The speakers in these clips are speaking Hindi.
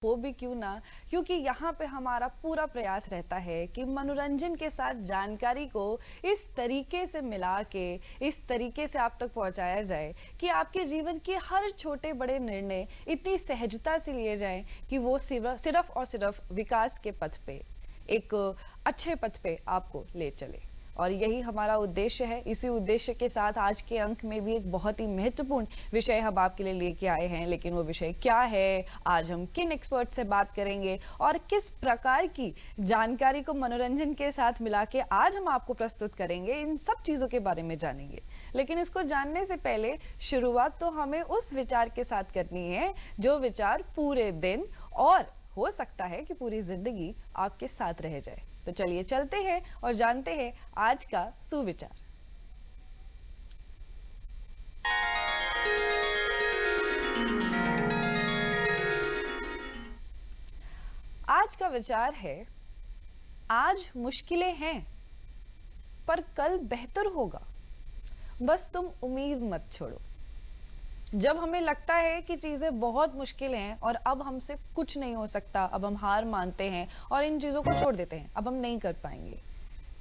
हो भी क्यों ना, क्योंकि यहाँ पे हमारा पूरा प्रयास रहता है कि मनोरंजन के साथ जानकारी को इस तरीके से मिला के, इस तरीके से आप तक पहुँचाया जाए कि आपके जीवन के हर छोटे बड़े निर्णय इतनी सहजता से लिए जाएं कि वो सिर्फ और सिर्फ विकास के पथ पे, एक अच्छे पथ पे आपको ले चले। और यही हमारा उद्देश्य है। इसी उद्देश्य के साथ आज के अंक में भी एक बहुत ही महत्वपूर्ण विषय हम आपके लिए लेके आए हैं। लेकिन वो विषय क्या है, आज हम किन एक्सपर्ट से बात करेंगे और किस प्रकार की जानकारी को मनोरंजन के साथ मिला के आज हम आपको प्रस्तुत करेंगे, इन सब चीज़ों के बारे में जानेंगे। लेकिन इसको जानने से पहले शुरुआत तो हमें उस विचार के साथ करनी है जो विचार पूरे दिन और हो सकता है कि पूरी जिंदगी आपके साथ रह जाए। तो चलिए चलते हैं और जानते हैं आज का सुविचार। आज का विचार है, आज मुश्किलें हैं पर कल बेहतर होगा, बस तुम उम्मीद मत छोड़ो। जब हमें लगता है कि चीजें बहुत मुश्किल हैं और अब हमसे कुछ नहीं हो सकता, अब हम हार मानते हैं और इन चीजों को छोड़ देते हैं, अब हम नहीं कर पाएंगे,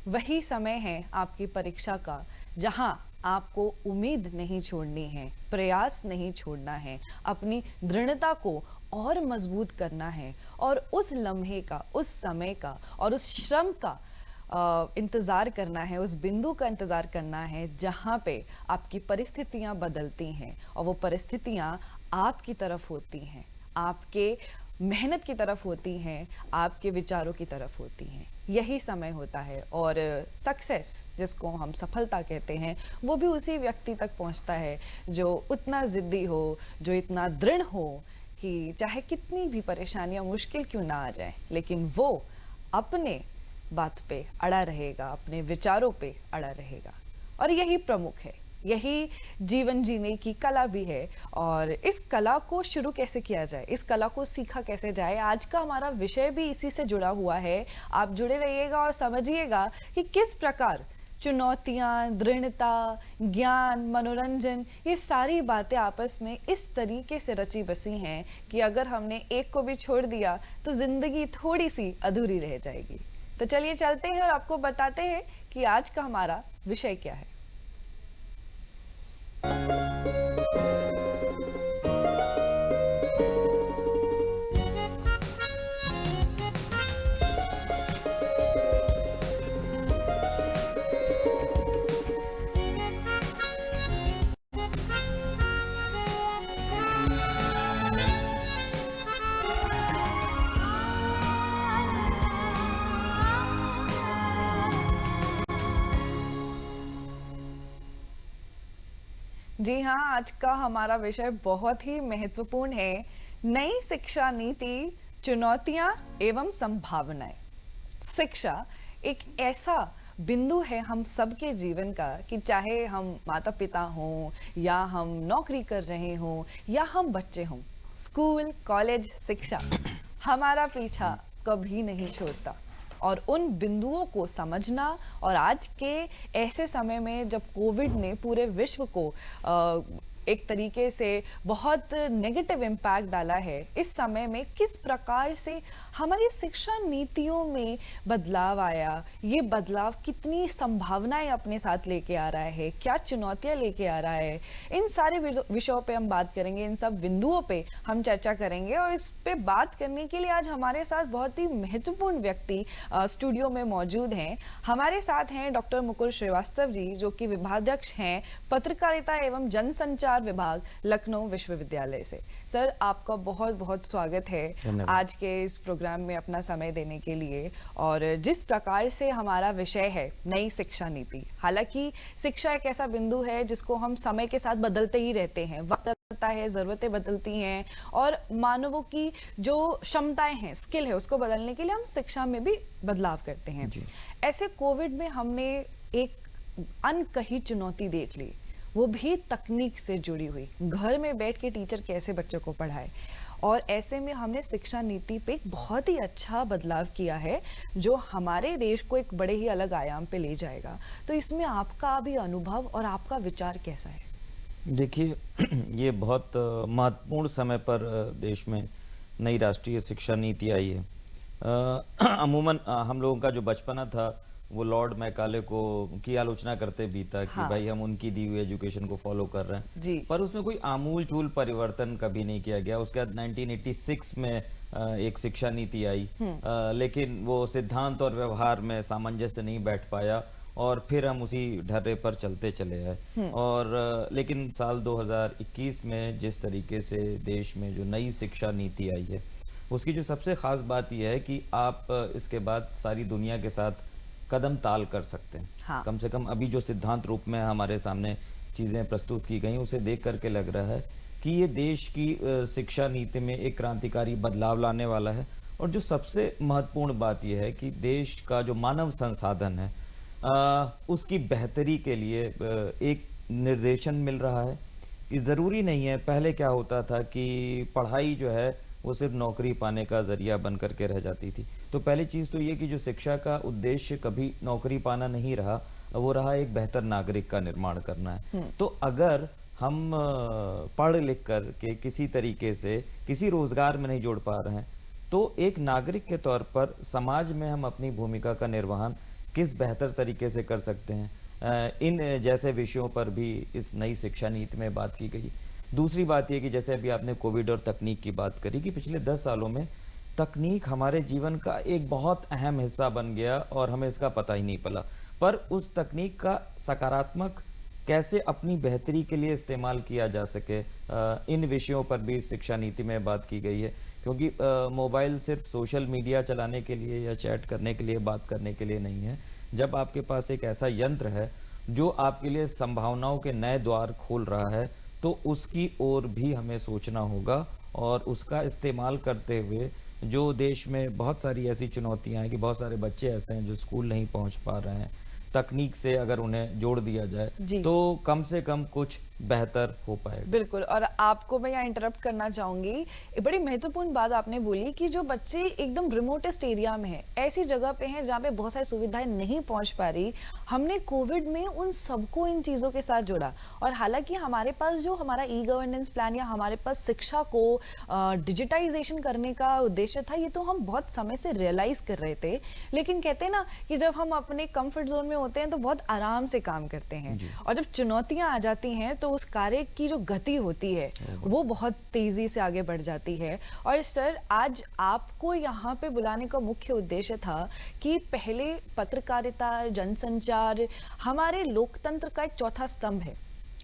वही समय है आपकी परीक्षा का जहां आपको उम्मीद नहीं छोड़नी है, प्रयास नहीं छोड़ना है, अपनी दृढ़ता को और मजबूत करना है और उस लम्हे का, उस समय का और उस श्रम का इंतज़ार करना है, उस बिंदु का इंतज़ार करना है जहाँ पे आपकी परिस्थितियाँ बदलती हैं और वो परिस्थितियाँ आपकी तरफ होती हैं, आपके मेहनत की तरफ होती हैं, आपके विचारों की तरफ होती हैं। यही समय होता है और सक्सेस, जिसको हम सफलता कहते हैं, वो भी उसी व्यक्ति तक पहुँचता है जो उतना ज़िद्दी हो, जो इतना दृढ़ हो कि चाहे कितनी भी परेशानियाँ मुश्किल क्यों ना आ जाए, लेकिन वो अपने बात पे अड़ा रहेगा, अपने विचारों पे अड़ा रहेगा। और यही प्रमुख है, यही जीवन जीने की कला भी है। और इस कला को शुरू कैसे किया जाए, इस कला को सीखा कैसे जाए, आज का हमारा विषय भी इसी से जुड़ा हुआ है। आप जुड़े रहिएगा और समझिएगा कि किस प्रकार चुनौतियाँ, दृढ़ता, ज्ञान, मनोरंजन, ये सारी बातें आपस में इस तरीके से रची बसी हैं कि अगर हमने एक को भी छोड़ दिया तो जिंदगी थोड़ी सी अधूरी रह जाएगी। तो चलिए चलते हैं और आपको बताते हैं कि आज का हमारा विषय क्या है। जी हाँ, आज का हमारा विषय बहुत ही महत्वपूर्ण है। नई शिक्षा नीति, चुनौतियां एवं संभावनाएं। शिक्षा एक ऐसा बिंदु है हम सबके जीवन का कि चाहे हम माता पिता हों या हम नौकरी कर रहे हों या हम बच्चे हों, स्कूल, कॉलेज, शिक्षा हमारा पीछा कभी नहीं छोड़ता। और उन बिंदुओं को समझना, और आज के ऐसे समय में जब कोविड ने पूरे विश्व को एक तरीके से बहुत नेगेटिव इम्पैक्ट डाला है, इस समय में किस प्रकार से हमारी शिक्षा नीतियों में बदलाव आया, ये बदलाव कितनी संभावनाएं अपने साथ लेके आ रहा है, क्या चुनौतियां लेके आ रहा है, इन सारे विषयों पे हम बात करेंगे, इन सब बिंदुओं पे हम चर्चा करेंगे। और इस पे बात करने के लिए आज हमारे साथ बहुत ही महत्वपूर्ण व्यक्ति स्टूडियो में मौजूद हैं। हमारे साथ हैं डॉक्टर मुकुल श्रीवास्तव जी, जो कि विभागाध्यक्ष हैं पत्रकारिता एवं जनसंचार विभाग, लखनऊ विश्वविद्यालय से। सर, आपका बहुत बहुत स्वागत है आज के इस प्रोग्राम में अपना समय देने के लिए। और जिस प्रकार से हमारा विषय है नई शिक्षा नीति, हालांकि शिक्षा एक ऐसा बिंदु है जिसको हम समय के साथ बदलते ही रहते हैं, वक्त बदलता है, ज़रूरतें बदलती हैं और मानवों की जो क्षमताएं हैं, स्किल है, उसको बदलने के लिए हम शिक्षा में भी बदलाव करते हैं। ऐसे कोविड में हमने एक अनकही चुनौती देख ली, वो भी तकनीक से जुड़ी हुई। घर में बैठ के टीचर कैसे बच्चों को पढ़ाए, और ऐसे में हमने शिक्षा नीति पे एक बहुत ही अच्छा बदलाव किया है जो हमारे देश को एक बड़े ही अलग आयाम पे ले जाएगा। तो इसमें आपका भी अनुभव और आपका विचार कैसा है? देखिए, ये बहुत महत्वपूर्ण समय पर देश में नई राष्ट्रीय शिक्षा नीति आई है। अमूमन हम लोगों का जो बचपना था वो लॉर्ड मैकाले को की आलोचना करते बीता कि हाँ। भाई हम उनकी दी हुई एजुकेशन को फॉलो कर रहे हैं, जी। पर उसमें कोई आमूल चूल परिवर्तन कभी नहीं किया गया। उसके बाद 1986 में एक शिक्षा नीति आई, लेकिन वो सिद्धांत और व्यवहार में सामंजस्य नहीं बैठ पाया और फिर हम उसी ढर्रे पर चलते चले आए। और लेकिन साल 2021 में जिस तरीके से देश में जो नई शिक्षा नीति आई है, उसकी जो सबसे खास बात यह है कि आप इसके बाद सारी दुनिया के साथ कदम ताल कर सकते हैं। हाँ। कम से कम अभी जो सिद्धांत रूप में हमारे सामने चीज़ें प्रस्तुत की गई, उसे देख करके लग रहा है कि ये देश की शिक्षा नीति में एक क्रांतिकारी बदलाव लाने वाला है। और जो सबसे महत्वपूर्ण बात यह है कि देश का जो मानव संसाधन है उसकी बेहतरी के लिए एक निर्देशन मिल रहा है कि ज़रूरी नहीं है। पहले क्या होता था कि पढ़ाई जो है वो सिर्फ नौकरी पाने का जरिया बन करके रह जाती थी। तो पहली चीज़ तो ये कि जो शिक्षा का उद्देश्य कभी नौकरी पाना नहीं रहा, वो रहा एक बेहतर नागरिक का निर्माण करना है। तो अगर हम पढ़ लिख कर के किसी तरीके से किसी रोजगार में नहीं जोड़ पा रहे हैं, तो एक नागरिक के तौर पर समाज में हम अपनी भूमिका का निर्वहन किस बेहतर तरीके से कर सकते हैं, इन जैसे विषयों पर भी इस नई शिक्षा नीति में बात की गई। दूसरी बात यह कि जैसे अभी आपने कोविड और तकनीक की बात करी कि पिछले 10 सालों में तकनीक हमारे जीवन का एक बहुत अहम हिस्सा बन गया और हमें इसका पता ही नहीं पड़ा। पर उस तकनीक का सकारात्मक कैसे अपनी बेहतरी के लिए इस्तेमाल किया जा सके, इन विषयों पर भी शिक्षा नीति में बात की गई है। क्योंकि मोबाइल सिर्फ सोशल मीडिया चलाने के लिए या चैट करने के लिए, बात करने के लिए नहीं है। जब आपके पास एक ऐसा यंत्र है जो आपके लिए संभावनाओं के नए द्वार खोल रहा है, तो उसकी ओर भी हमें सोचना होगा और उसका इस्तेमाल करते हुए जो देश में बहुत सारी ऐसी चुनौतियां हैं कि बहुत सारे बच्चे ऐसे हैं जो स्कूल नहीं पहुंच पा रहे हैं, तकनीक से अगर उन्हें जोड़ दिया जाए तो कम से कम कुछ बेहतर हो पाएगा। बिल्कुल। और आपको मैं यहाँ इंटरप्ट करना चाहूंगी, एक बड़ी महत्वपूर्ण बात आपने बोली कि जो बच्चे एकदम रिमोटेस्ट एरिया में हैं, ऐसी जगह पे हैं जहाँ पे बहुत सारी सुविधाएं नहीं पहुंच पा रही, हमने कोविड में उन सबको इन चीज़ों के साथ जोड़ा। और हालांकि हमारे पास जो हमारा ई गवर्नेंस प्लान या हमारे पास शिक्षा को डिजिटाइजेशन करने का उद्देश्य था, ये तो हम बहुत समय से रियलाइज कर रहे थे, लेकिन कहते हैं ना कि जब हम अपने कंफर्ट जोन में होते हैं तो बहुत आराम से काम करते हैं, और जब चुनौतियां आ जाती हैं तो उस कार्य की जो गति होती है वो बहुत तेजी से आगे बढ़ जाती है। और सर, आज आपको यहाँ पे बुलाने का मुख्य उद्देश्य था कि पहले पत्रकारिता, जनसंचार हमारे लोकतंत्र का एक चौथा स्तंभ है,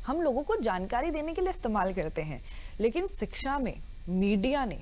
हम लोगों को जानकारी देने के लिए इस्तेमाल करते हैं, लेकिन शिक्षा में मीडिया ने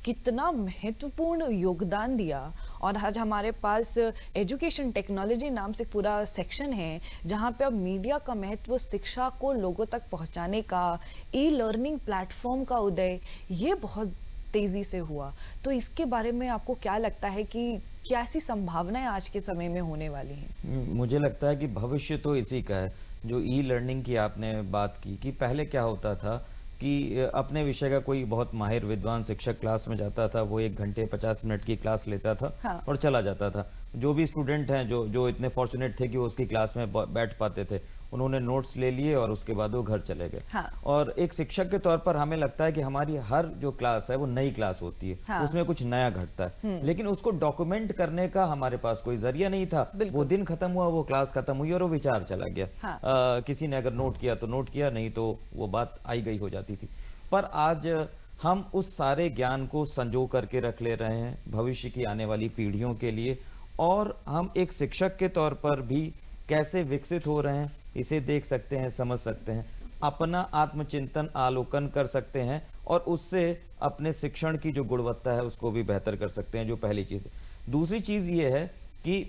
कितना महत्वपूर्ण योगदान दिया। और आज हमारे पास एजुकेशन टेक्नोलॉजी नाम से पूरा सेक्शन है जहाँ पे अब मीडिया का महत्व, शिक्षा को लोगों तक पहुँचाने का, ई लर्निंग प्लेटफॉर्म का उदय, ये बहुत तेज़ी से हुआ। तो इसके बारे में आपको क्या लगता है कि क्या ऐसी संभावनाएं आज के समय में होने वाली हैं? मुझे लगता है कि भविष्य तो इसी का है। जो ई लर्निंग की आपने बात की कि पहले क्या होता था कि अपने विषय का कोई बहुत माहिर विद्वान शिक्षक क्लास में जाता था, वो 1 घंटे 50 मिनट की क्लास लेता था। हाँ। और चला जाता था। जो भी स्टूडेंट हैं जो इतने फॉर्चुनेट थे कि वो उसकी क्लास में बैठ पाते थे, उन्होंने नोट्स ले लिए और उसके बाद वो घर चले गए। हाँ। और एक शिक्षक के तौर पर हमें लगता है कि हमारी हर जो क्लास है वो नई क्लास होती है। हाँ। उसमें कुछ नया घटता है, लेकिन उसको डॉक्यूमेंट करने का हमारे पास कोई जरिया नहीं था। वो दिन खत्म हुआ, वो क्लास खत्म हुई और वो विचार चला गया। हाँ। किसी ने अगर नोट किया तो नोट किया, नहीं तो वो बात आई गई हो जाती थी। पर आज हम उस सारे ज्ञान को संजो करके रख ले रहे हैं भविष्य की आने वाली पीढ़ियों के लिए, और हम एक शिक्षक के तौर पर भी कैसे विकसित हो रहे हैं इसे देख सकते हैं, समझ सकते हैं, अपना आत्मचिंतन आलोकन कर सकते हैं और उससे अपने शिक्षण की जो गुणवत्ता है उसको भी बेहतर कर सकते हैं, जो पहली चीज़ है। दूसरी चीज़ ये है कि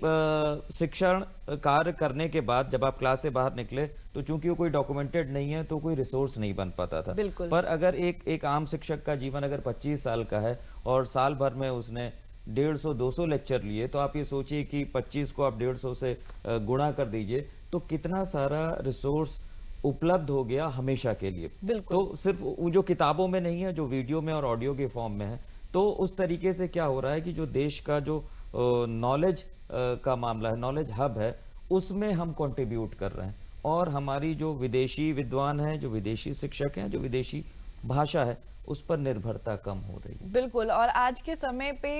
शिक्षण कार्य करने के बाद जब आप क्लास से बाहर निकले तो चूंकि वो कोई डॉक्यूमेंटेड नहीं है तो कोई रिसोर्स नहीं बन पाता था। पर अगर एक आम शिक्षक का जीवन अगर 25 साल का है और साल भर में उसने 150-200 लेक्चर लिए, तो आप ये सोचिए कि 25 को आप 150 से गुणा कर दीजिए तो कितना सारा रिसोर्स उपलब्ध हो गया हमेशा के लिए। तो सिर्फ वो जो किताबों में नहीं है, जो वीडियो में और ऑडियो के फॉर्म में है। तो उस तरीके से क्या हो रहा है कि जो देश का जो नॉलेज का मामला है, नॉलेज हब है, उसमें हम कंट्रीब्यूट कर रहे हैं। और हमारी जो विदेशी विद्वान हैं, जो विदेशी शिक्षक हैं, जो विदेशी भाषा है, उस पर निर्भरता कम हो रही है। बिल्कुल। और आज के समय पे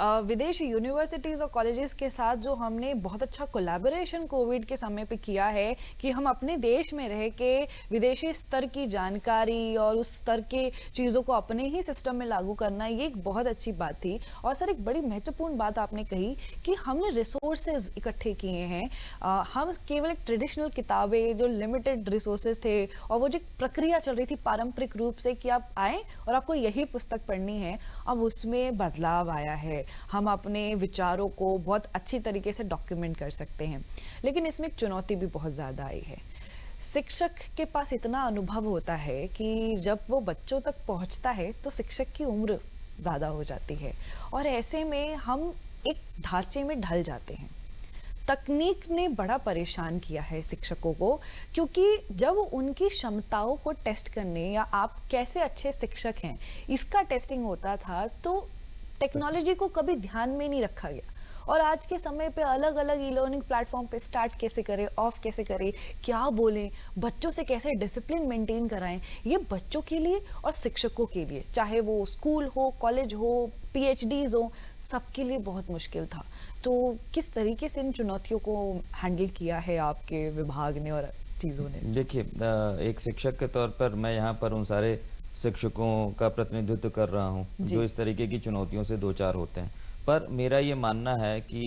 विदेशी यूनिवर्सिटीज़ और कॉलेजेस के साथ जो हमने बहुत अच्छा कोलैबोरेशन कोविड के समय पे किया है कि हम अपने देश में रह के विदेशी स्तर की जानकारी और उस स्तर के चीज़ों को अपने ही सिस्टम में लागू करना, ये एक बहुत अच्छी बात थी। और सर, एक बड़ी महत्वपूर्ण बात आपने कही कि हमने रिसोर्सेज इकट्ठे किए हैं। हम केवल एक ट्रेडिशनल किताबें, जो लिमिटेड रिसोर्सेज थे, और वो जो प्रक्रिया चल रही थी पारंपरिक रूप से कि आप आए और आपको यही पुस्तक पढ़नी है, अब उसमें बदलाव आया है। हम अपने विचारों को बहुत अच्छी तरीके से डॉक्यूमेंट कर सकते हैं, लेकिन इसमें एक चुनौती भी बहुत ज़्यादा आई है। शिक्षक के पास इतना अनुभव होता है कि जब वो बच्चों तक पहुंचता है तो शिक्षक की उम्र ज़्यादा हो जाती है, और ऐसे में हम एक ढांचे में ढल जाते हैं। तकनीक ने बड़ा परेशान किया है शिक्षकों को, क्योंकि जब उनकी क्षमताओं को टेस्ट करने या आप कैसे अच्छे शिक्षक हैं इसका टेस्टिंग होता था, तो टेक्नोलॉजी को कभी ध्यान में नहीं रखा गया। और आज के समय पे अलग अलग ई लर्निंग प्लेटफॉर्म पे स्टार्ट कैसे करें, ऑफ कैसे करें, क्या बोलें, बच्चों से कैसे डिसिप्लिन मेंटेन कराएं, ये बच्चों के लिए और शिक्षकों के लिए, चाहे वो स्कूल हो, कॉलेज हो, पीएचडीज हो, सबके लिए बहुत मुश्किल था। तो किस तरीके से इन चुनौतियों को हैंडल किया है आपके विभाग ने और चीज़ों ने? देखिए, एक शिक्षक के तौर पर मैं यहाँ पर उन सारे शिक्षकों का प्रतिनिधित्व कर रहा हूँ जो इस तरीके की चुनौतियों से दो चार होते हैं। पर मेरा ये मानना है कि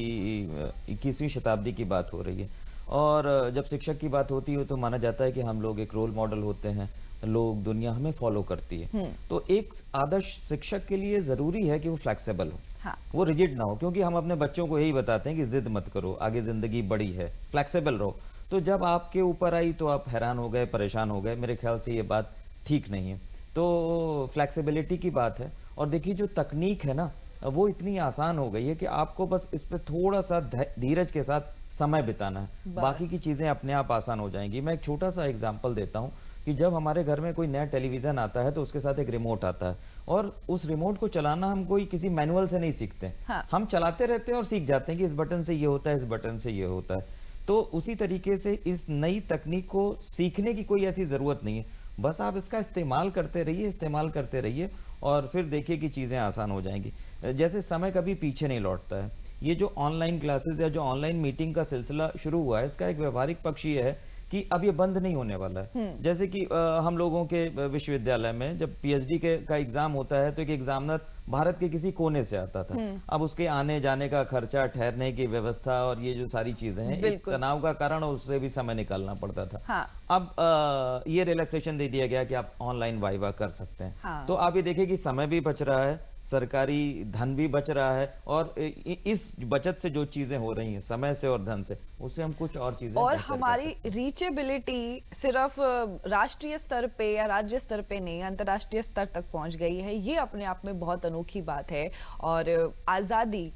21वीं शताब्दी की बात हो रही है, और जब शिक्षक की बात होती है तो माना जाता है कि हम लोग एक रोल मॉडल होते हैं, लोग, दुनिया हमें फॉलो करती है। तो एक आदर्श शिक्षक के लिए ज़रूरी है कि वो फ्लेक्सिबल हो, हाँ। वो रिजिड ना हो, क्योंकि हम अपने बच्चों को यही बताते हैं कि जिद मत करो, आगे ज़िंदगी बड़ी है, फ्लेक्सिबल रहो। तो जब आपके ऊपर आई तो आप हैरान हो गए, परेशान हो गए। मेरे ख्याल से ये बात ठीक नहीं है। तो फ्लेक्सिबिलिटी की बात है। और देखिए, जो तकनीक है ना, वो इतनी आसान हो गई है कि आपको बस इस पे थोड़ा सा धीरज के साथ समय बिताना है, बाकी की चीज़ें अपने आप आसान हो जाएंगी। मैं एक छोटा सा एग्जाम्पल देता हूँ कि जब हमारे घर में कोई नया टेलीविज़न आता है तो उसके साथ एक रिमोट आता है, और उस रिमोट को चलाना हम कोई किसी मैनुअल से नहीं सीखते। हाँ। हम चलाते रहते हैं और सीख जाते हैं कि इस बटन से ये होता है, इस बटन से ये होता है। तो उसी तरीके से इस नई तकनीक को सीखने की कोई ऐसी ज़रूरत नहीं है, बस आप इसका इस्तेमाल करते रहिए और फिर देखिए कि चीज़ें आसान हो जाएंगी। जैसे समय कभी पीछे नहीं लौटता है। ये जो ऑनलाइन क्लासेस या जो ऑनलाइन मीटिंग का सिलसिला शुरू हुआ है, इसका एक व्यवहारिक पक्ष ये है कि अब ये बंद नहीं होने वाला है। जैसे कि हम लोगों के विश्वविद्यालय में जब पीएचडी का एग्जाम होता है तो एक एग्जामिनर भारत के किसी कोने से आता था। अब उसके आने जाने का खर्चा, ठहरने की व्यवस्था और ये जो सारी चीजें हैं, एक तनाव का कारण, उससे भी समय निकालना पड़ता था। हाँ। अब ये रिलैक्सेशन दे दिया गया कि आप ऑनलाइन वाइवा कर सकते हैं। हाँ। तो आप ये देखिए कि समय भी बच रहा है, सरकारी धन भी बच रहा है, और इस बचत से जो चीजें हो रही हैं समय से और धन से, उससे हम कुछ और चीजें और हमारी रीचेबिलिटी सिर्फ राष्ट्रीय स्तर पे या राज्य स्तर पे नहीं, अंतर्राष्ट्रीय स्तर तक पहुंच गई है। ये अपने आप में बहुत अनोखी बात है। और आज़ादी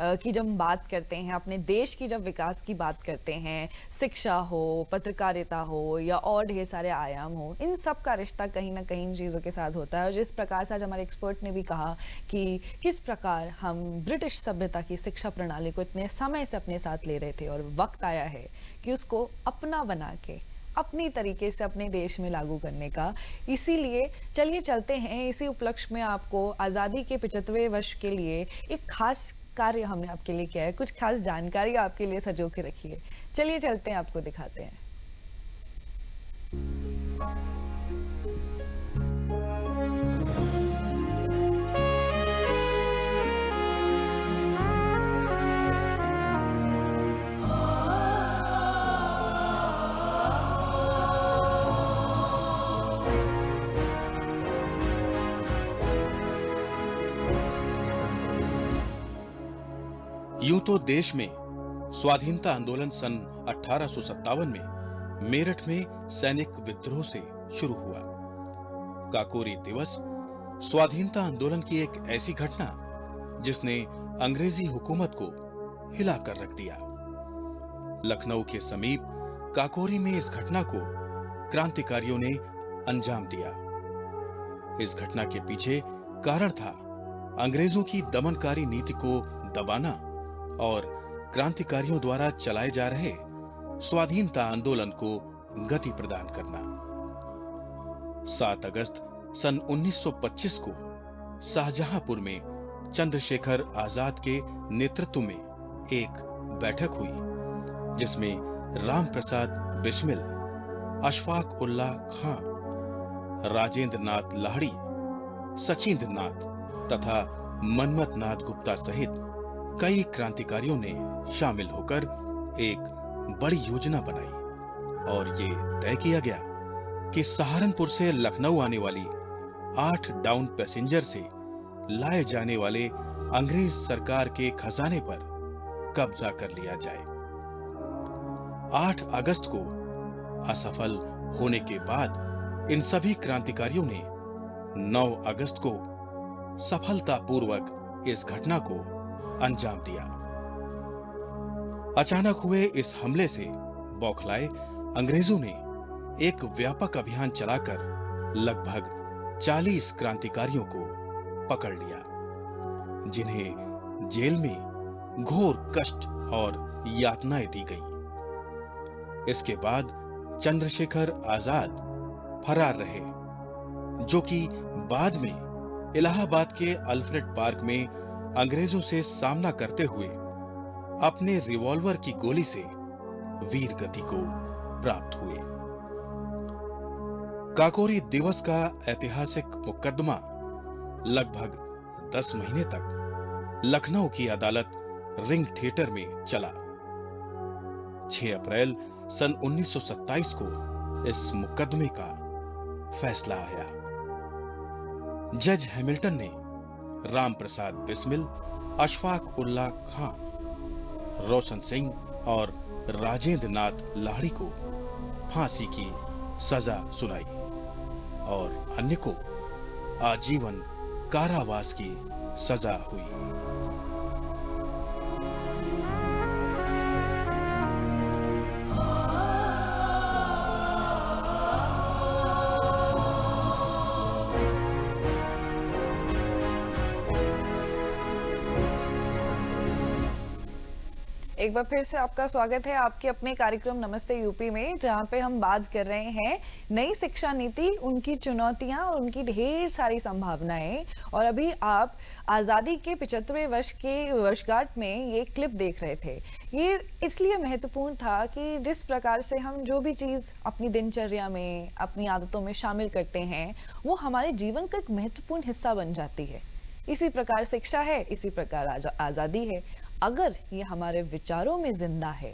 की जब बात करते हैं, अपने देश की जब विकास की बात करते हैं, शिक्षा हो, पत्रकारिता हो या और ढेर सारे आयाम हो, इन सब का रिश्ता कहीं ना कहीं इन चीज़ों के साथ होता है। और जिस प्रकार से आज हमारे एक्सपर्ट ने भी कहा कि किस प्रकार हम ब्रिटिश सभ्यता की शिक्षा प्रणाली को इतने समय से अपने साथ ले रहे थे, और वक्त आया है कि उसको अपना बना के अपनी तरीके से अपने देश में लागू करने का। इसीलिए चलिए चलते हैं, इसी उपलक्ष्य में आपको आज़ादी के 75वें वर्ष के लिए एक खास कार्य हमने आपके लिए किया है, कुछ खास जानकारी आपके लिए सजो के रखी है। चलिए चलते हैं, आपको दिखाते हैं। यूं तो देश में स्वाधीनता आंदोलन सन 1857 में मेरठ में सैनिक विद्रोह से शुरू हुआ। काकोरी दिवस स्वाधीनता आंदोलन की एक ऐसी घटना जिसने अंग्रेजी हुकूमत को हिला कर रख दिया। लखनऊ के समीप काकोरी में इस घटना को क्रांतिकारियों ने अंजाम दिया। इस घटना के पीछे कारण था अंग्रेजों की दमनकारी नीति को दबाना और क्रांतिकारियों द्वारा चलाए जा रहे स्वाधीनता आंदोलन को गति प्रदान करना। 7 अगस्त सन 1925 को शाहजहांपुर में चंद्रशेखर आजाद के नेतृत्व में एक बैठक हुई, जिसमें राम प्रसाद बिस्मिल, अशफाक उल्लाह खां, राजेंद्र नाथ लाहिड़ी, सचिंद्र नाथ तथा मनमथ नाथ गुप्ता सहित कई क्रांतिकारियों ने शामिल होकर एक बड़ी योजना बनाई और ये तय किया गया कि सहारनपुर से लखनऊ आने वाली 8 डाउन पैसेंजर से लाए जाने वाले अंग्रेज सरकार के खजाने पर कब्जा कर लिया जाए। 8 अगस्त को असफल होने के बाद इन सभी क्रांतिकारियों ने 9 अगस्त को सफलतापूर्वक इस घटना को अंजाम दिया। अचानक हुए इस हमले से बौखलाए अंग्रेजों ने एक व्यापक अभियान चलाकर लगभग 40 क्रांतिकारियों को पकड़ लिया, जिन्हें जेल में घोर कष्ट और यातनाएं दी गईं। इसके बाद चंद्रशेखर आजाद फरार रहे, जो कि बाद में इलाहाबाद के अल्फ्रेड पार्क में अंग्रेजों से सामना करते हुए अपने रिवॉल्वर की गोली से वीर गति को प्राप्त हुए। काकोरी दिवस का ऐतिहासिक मुकदमा लगभग 10 महीने तक लखनऊ की अदालत रिंग थिएटर में चला। 6 अप्रैल सन 1927 को इस मुकदमे का फैसला आया। जज हैमिल्टन ने राम प्रसाद बिस्मिल, अशफाक उल्लाह खां, रोशन सिंह और राजेंद्र नाथ लाहिड़ी को फांसी की सजा सुनाई और अन्य को आजीवन कारावास की सजा हुई। एक बार फिर से आपका स्वागत है आपके अपने कार्यक्रम नमस्ते यूपी में, जहां पे हम बात कर रहे हैं नई शिक्षा नीति, उनकी चुनौतियां और उनकी ढेर सारी संभावनाएं। और अभी आप आज़ादी के 75वें वर्ष के वर्षगांठ में ये क्लिप देख रहे थे। ये इसलिए महत्वपूर्ण था कि जिस प्रकार से हम जो भी चीज़ अपनी दिनचर्या में, अपनी आदतों में शामिल करते हैं, वो हमारे जीवन का एक महत्वपूर्ण हिस्सा बन जाती है। इसी प्रकार शिक्षा है, इसी प्रकार आज़ादी है। अगर ये हमारे विचारों में जिंदा है,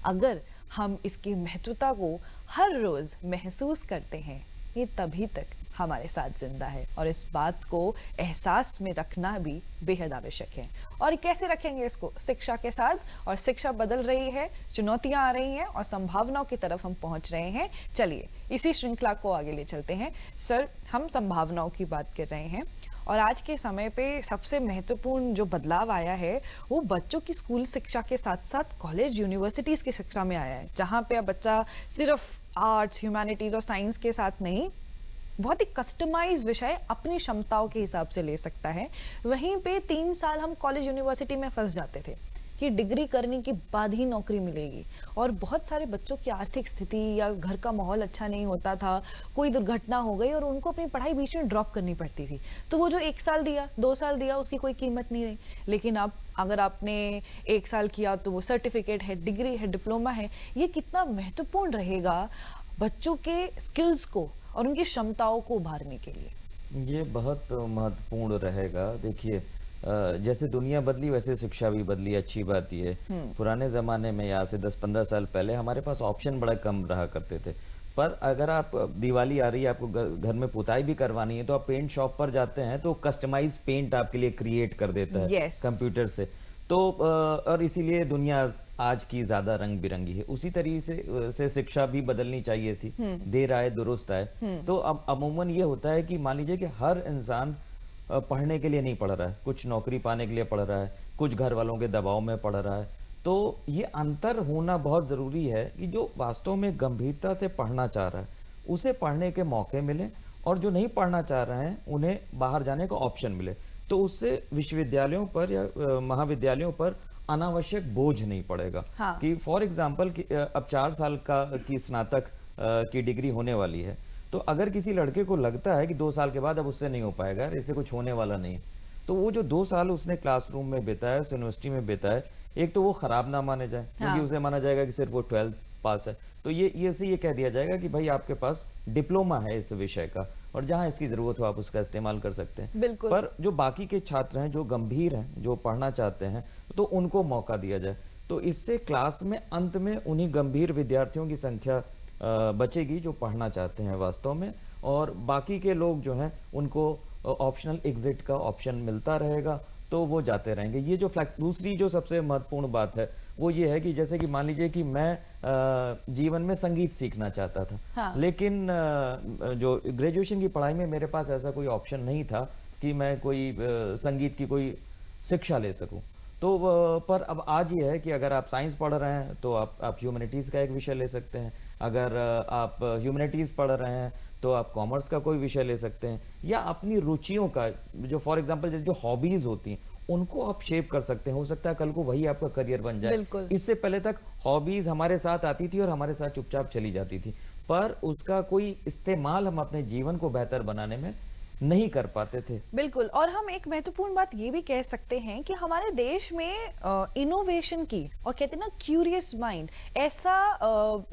अगर हम इसकी महत्वता को हर रोज महसूस करते हैं, ये तभी तक हमारे साथ जिंदा है। और इस बात को एहसास में रखना भी बेहद आवश्यक है। और कैसे रखेंगे इसको? शिक्षा के साथ। और शिक्षा बदल रही है, चुनौतियां आ रही हैं और संभावनाओं की तरफ हम पहुंच रहे हैं। चलिए इसी श्रृंखला को आगे ले चलते हैं। सर, हम संभावनाओं की बात कर रहे हैं और आज के समय पे सबसे महत्वपूर्ण जो बदलाव आया है वो बच्चों की स्कूल शिक्षा के साथ साथ कॉलेज यूनिवर्सिटीज़ की शिक्षा में आया है, जहाँ पे अब बच्चा सिर्फ आर्ट्स, ह्यूमैनिटीज़ और साइंस के साथ नहीं, बहुत ही कस्टमाइज विषय अपनी क्षमताओं के हिसाब से ले सकता है। वहीं पे 3 साल हम कॉलेज यूनिवर्सिटी में फंस जाते थे कि डिग्री करने के बाद ही नौकरी मिलेगी, और बहुत सारे बच्चों की आर्थिक स्थिति या घर का माहौल अच्छा नहीं होता था, कोई दुर्घटना हो गई और उनको अपनी पढ़ाई बीच में ड्रॉप करनी पड़ती थी, तो वो जो 1 साल दिया, 2 साल दिया, उसकी कोई कीमत नहीं रही। लेकिन अब अगर आपने 1 साल किया तो वो सर्टिफिकेट है, डिग्री है, डिप्लोमा है। ये कितना महत्वपूर्ण रहेगा बच्चों के स्किल्स को और उनकी क्षमताओं को उभारने के लिए। ये बहुत महत्वपूर्ण रहेगा। देखिए, जैसे दुनिया बदली वैसे शिक्षा भी बदली, अच्छी बात ये है। पुराने ज़माने में यहाँ से 10-15 साल पहले हमारे पास ऑप्शन बड़ा कम रहा करते थे। पर अगर आप दिवाली आ रही है, आपको घर में पुताई भी करवानी है, तो आप पेंट शॉप पर जाते हैं तो कस्टमाइज पेंट आपके लिए क्रिएट कर देता है कंप्यूटर से। तो और इसीलिए दुनिया आज की ज़्यादा रंग बिरंगी है। उसी तरीके से शिक्षा भी बदलनी चाहिए थी। देर आए दुरुस्त आए। तो अब अमूमन ये होता है कि मान लीजिए कि हर इंसान पढ़ने के लिए नहीं पढ़ रहा है, कुछ नौकरी पाने के लिए पढ़ रहा है, कुछ घर वालों के दबाव में पढ़ रहा है। तो ये अंतर होना बहुत ज़रूरी है कि जो वास्तव में गंभीरता से पढ़ना चाह रहा है उसे पढ़ने के मौके मिले, और जो नहीं पढ़ना चाह रहे हैं उन्हें बाहर जाने का ऑप्शन मिले। तो उससे विश्वविद्यालयों पर या महाविद्यालयों पर अनावश्यक बोझ नहीं पड़ेगा। हाँ। कि फॉर एग्जाम्पल अब 4 साल की स्नातक की डिग्री होने वाली है, तो अगर किसी लड़के को लगता है कि 2 साल के बाद अब उससे नहीं हो पाएगा, यार इससे कुछ होने वाला नहीं, तो वो जो 2 साल उसने क्लासरूम में बिताया, उस यूनिवर्सिटी में बिताया, एक तो वो खराब ना माने जाए, क्योंकि उसे माना जाएगा कि सिर्फ वो 12th पास है, तो ये कह दिया जाएगा कि भाई आपके पास डिप्लोमा है इस विषय का, और जहां इसकी जरूरत हो आप उसका इस्तेमाल कर सकते हैं। बिल्कुल। पर जो बाकी के छात्र हैं, जो गंभीर हैं, जो पढ़ना चाहते हैं, तो उनको मौका दिया जाए। तो इससे क्लास में अंत में उन्हीं गंभीर विद्यार्थियों की संख्या बचेगी जो पढ़ना चाहते हैं वास्तव में, और बाकी के लोग जो हैं उनको ऑप्शनल एग्जिट का ऑप्शन मिलता रहेगा, तो वो जाते रहेंगे। ये जो दूसरी जो सबसे महत्वपूर्ण बात है वो ये है कि जैसे कि मान लीजिए कि मैं जीवन में संगीत सीखना चाहता था, हाँ। लेकिन जो ग्रेजुएशन की पढ़ाई में मेरे पास ऐसा कोई ऑप्शन नहीं था कि मैं कोई संगीत की कोई शिक्षा ले सकूं। तो पर अब आज ये है कि अगर आप साइंस पढ़ रहे हैं तो आप ह्यूमैनिटीज़ का एक विषय ले सकते हैं, अगर आप ह्यूमैनिटीज़ पढ़ रहे हैं तो आप कॉमर्स का कोई विषय ले सकते हैं, या अपनी रुचियों का, जो फॉर एग्जांपल जैसे जो हॉबीज होती हैं उनको आप शेप कर सकते हैं। हो सकता है कल को वही आपका करियर बन जाए। बिल्कुल। इससे पहले तक हॉबीज हमारे साथ आती थी और हमारे साथ चुपचाप चली जाती थी, पर उसका कोई इस्तेमाल हम अपने जीवन को बेहतर बनाने में नहीं कर पाते थे। बिल्कुल। और हम एक महत्वपूर्ण बात ये भी कह सकते हैं कि हमारे देश में इनोवेशन की, और कहते हैं ना क्यूरियस माइंड, ऐसा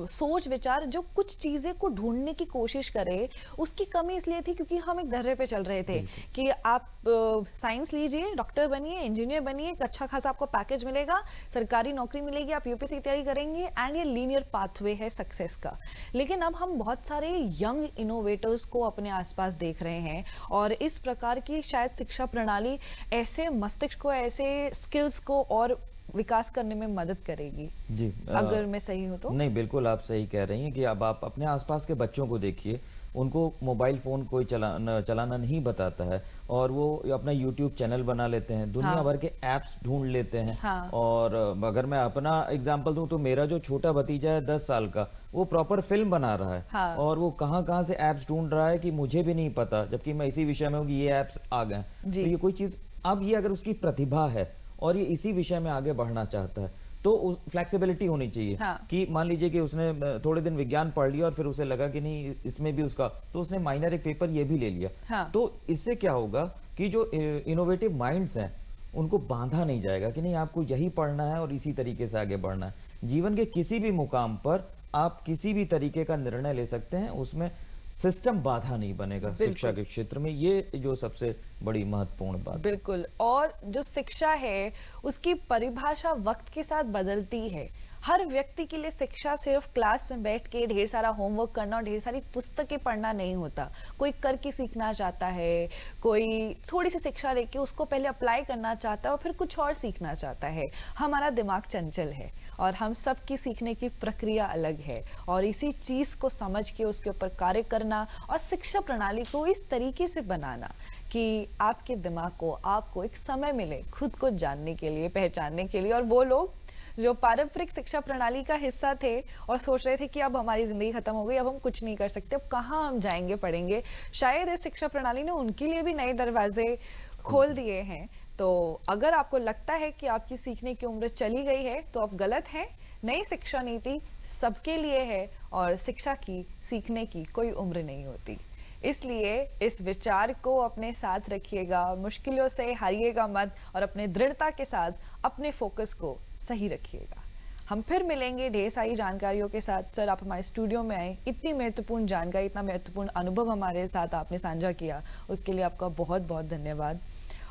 सोच विचार जो कुछ चीजें को ढूंढने की कोशिश करे, उसकी कमी इसलिए थी क्योंकि हम एक दर्रे पे चल रहे थे कि आप साइंस लीजिए, डॉक्टर बनिए, इंजीनियर बनिए, एक अच्छा खासा आपको पैकेज मिलेगा, सरकारी नौकरी मिलेगी, आप यूपीएससी की तैयारी करेंगे, एंड ये लीनियर पाथवे है सक्सेस का। लेकिन अब हम बहुत सारे यंग इनोवेटर्स को अपने आसपास देख रहे हैं, और इस प्रकार की शायद शिक्षा प्रणाली ऐसे मस्तिष्क को, ऐसे स्किल्स को और विकास करने में मदद करेगी। जी, अगर मैं सही हूं तो? नहीं, बिल्कुल आप सही कह रही हैं कि अब आप अपने आसपास के बच्चों को देखिए, उनको मोबाइल फोन कोई चलाना नहीं बताता है, और वो अपना यूट्यूब चैनल बना लेते हैं, दुनिया भर के ऐप्स ढूंढ लेते हैं। हाँ। और अगर मैं अपना एग्जांपल दूं तो मेरा जो छोटा भतीजा है 10 साल का, वो प्रॉपर फिल्म बना रहा है। हाँ। और वो कहाँ से ऐप्स ढूंढ रहा है कि मुझे भी नहीं पता, जबकि मैं इसी विषय में हूँ कि ये ऐप्स आ गए। तो ये कोई चीज, अब ये अगर उसकी प्रतिभा है और ये इसी विषय में आगे बढ़ना चाहता है, तो फ्लेक्सिबिलिटी होनी चाहिए। हाँ। कि मान लीजिए कि उसने थोड़े दिन विज्ञान पढ़ लिया और फिर उसे लगा कि नहीं इसमें भी उसका, तो उसने माइनर एक पेपर ये भी ले लिया। हाँ। तो इससे क्या होगा कि जो इनोवेटिव माइंड्स हैं उनको बांधा नहीं जाएगा कि नहीं आपको यही पढ़ना है और इसी तरीके से आगे बढ़ना है। जीवन के किसी भी मुकाम पर आप किसी भी तरीके का निर्णय ले सकते हैं, उसमें सिस्टम बाधा नहीं बनेगा। शिक्षा के क्षेत्र में ये जो सबसे बड़ी महत्वपूर्ण बात। बिल्कुल। और जो शिक्षा है उसकी परिभाषा वक्त के साथ बदलती है। हर व्यक्ति के लिए शिक्षा सिर्फ क्लास में बैठ के ढेर सारा होमवर्क करना और ढेर सारी पुस्तकें पढ़ना नहीं होता। कोई करके सीखना चाहता है, कोई थोड़ी सी शिक्षा लेके उसको पहले अप्लाई करना चाहता है और फिर कुछ और सीखना चाहता है। हमारा दिमाग चंचल है और हम सब की सीखने की प्रक्रिया अलग है, और इसी चीज को समझ के उसके ऊपर कार्य करना और शिक्षा प्रणाली को इस तरीके से बनाना कि आपके दिमाग को, आपको एक समय मिले खुद को जानने के लिए, पहचानने के लिए। और वो लोग जो पारंपरिक शिक्षा प्रणाली का हिस्सा थे और सोच रहे थे कि अब हमारी जिंदगी खत्म हो गई, अब हम कुछ नहीं कर सकते, अब कहाँ हम जाएंगे पढ़ेंगे, शायद इस शिक्षा प्रणाली ने उनके लिए भी नए दरवाजे खोल दिए हैं। तो अगर आपको लगता है कि आपकी सीखने की उम्र चली गई है तो आप गलत हैं। नई शिक्षा नीति सबके लिए है और शिक्षा की, सीखने की कोई उम्र नहीं होती। इसलिए इस विचार को अपने साथ रखिएगा, मुश्किलों से हारिएगा मत और अपने दृढ़ता के साथ अपने फोकस को सही रखिएगा। हम फिर मिलेंगे ढेर सारी जानकारियों के साथ। सर, आप हमारे स्टूडियो में आए, इतनी महत्वपूर्ण जानकारी, इतना महत्वपूर्ण अनुभव हमारे साथ आपने साझा किया, उसके लिए आपका बहुत बहुत धन्यवाद।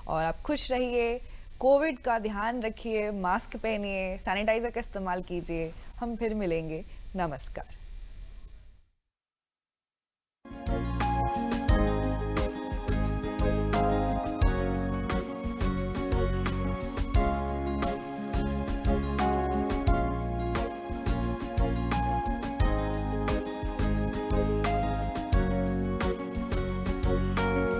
और आप खुश रहिए, कोविड का ध्यान रखिए, मास्क पहनिए, सैनिटाइजर का इस्तेमाल कीजिए। हम फिर मिलेंगे। नमस्कार।